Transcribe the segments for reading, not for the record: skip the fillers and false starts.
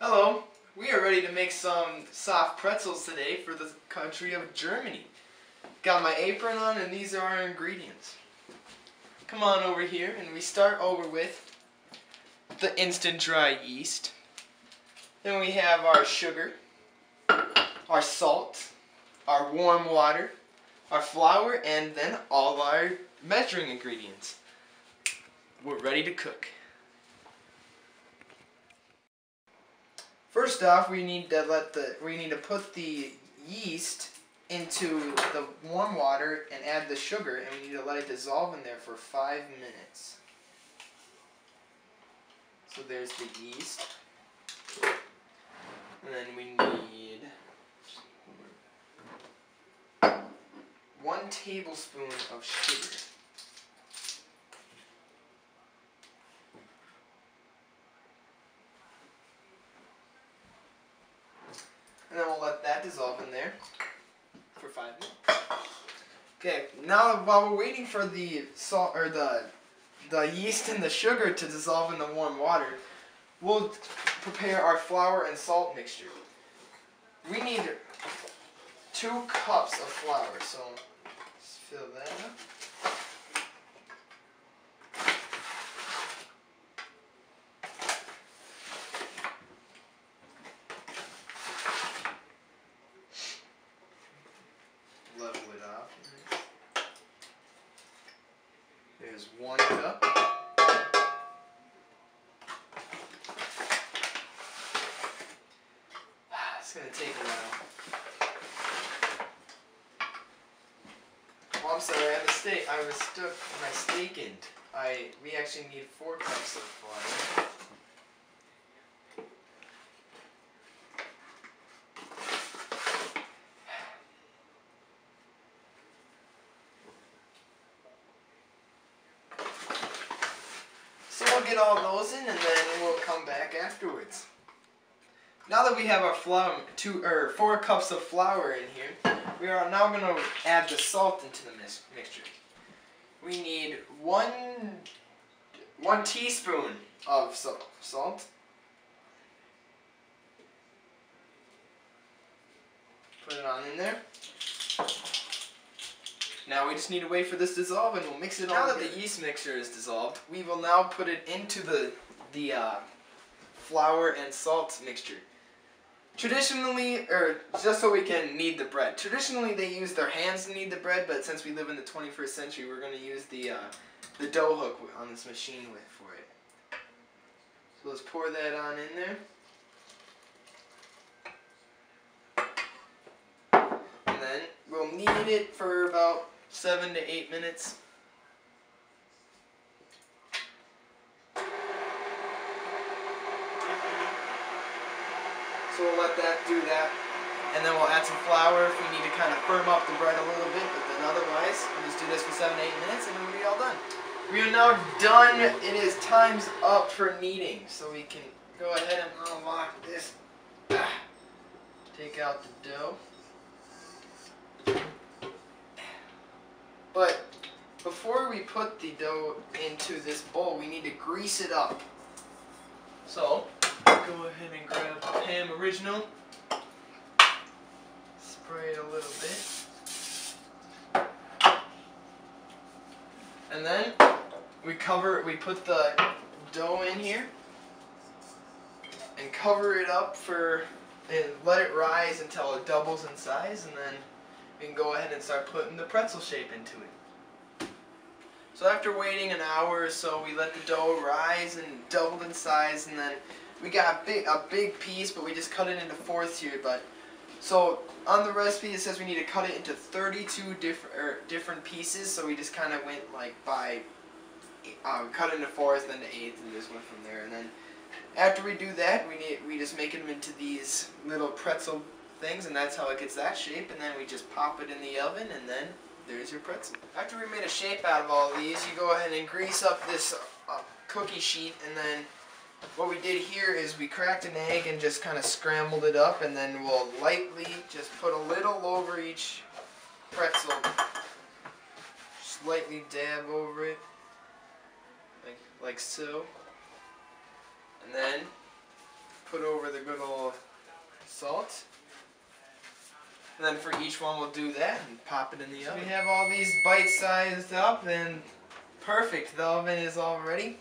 Hello, we are ready to make some soft pretzels today for the country of Germany. Got my apron on and these are our ingredients. Come on over here and we start over with the instant dry yeast. Then we have our sugar, our salt, our warm water, our flour, and then all our measuring ingredients. We're ready to cook. First off, we need to put the yeast into the warm water and add the sugar, and we need to let it dissolve in there for 5 minutes. So there's the yeast. And then we need 1 tablespoon of sugar. And then we'll let that dissolve in there for 5 minutes. Okay, now while we're waiting for the salt or the yeast and the sugar to dissolve in the warm water, we'll prepare our flour and salt mixture. We need 2 cups of flour, so let's fill that up. Level it off. There's 1 cup. It's going to take a while. Oh, I'm sorry, I was stuck mistaken. We actually need 4 cups of flour. So we'll get all those in and then we'll come back afterwards. Now that we have our flour, 4 cups of flour in here, we are now going to add the salt into the mixture. We need 1 teaspoon of salt. Put it on in there. Now we just need to wait for this to dissolve and we'll mix it all together. Now that the yeast mixture is dissolved, we will now put it into the flour and salt mixture. Traditionally, or just so we can knead the bread. Traditionally they use their hands to knead the bread, but since we live in the 21st century, we're going to use the dough hook on this machine for it. So let's pour that on in there. And then we'll knead it for about 7 to 8 minutes. So we'll let that do that, and then we'll add some flour if we need to kind of firm up the bread a little bit, but then otherwise, we'll just do this for 7 to 8 minutes and then we'll be all done. We are now done. It is time's up for kneading, so we can go ahead and unlock this. Take out the dough. But before we put the dough into this bowl, we need to grease it up. So go ahead and grab the Pam Original. Spray it a little bit. And then we put the dough in here and cover it up and let it rise until it doubles in size, and then we can go ahead and start putting the pretzel shape into it. So after waiting an hour or so, we let the dough rise and double in size, and then we got a big piece, but we just cut it into 4ths here. So on the recipe it says we need to cut it into 32 different pieces. So we just kind of went like cut it into 4ths, then to 8ths, and just went from there. And then after we do that, we just make them into these little pretzel things, and that's how it gets that shape. And then we just pop it in the oven, and then there's your pretzel. After we made a shape out of all these, you go ahead and grease up this cookie sheet, and then what we did here is we cracked an egg and just kind of scrambled it up, and then we'll lightly just put a little over each pretzel. Just lightly dab over it, like so. And then put over the good old salt. And then for each one we'll do that and pop it in the oven. We have all these bite-sized up and perfect. The oven is all ready.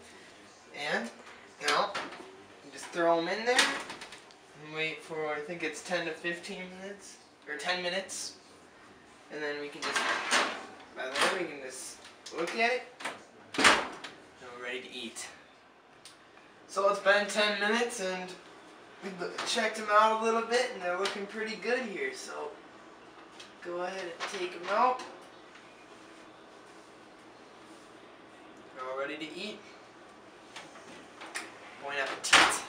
And now you just throw them in there and wait for, I think it's 10 to 15 minutes, or 10 minutes. And then we can just, by the way, we can just look at it and we're ready to eat. So it's been 10 minutes and we checked them out a little bit and they're looking pretty good here. So go ahead and take them out. They're all ready to eat. Bon appetit.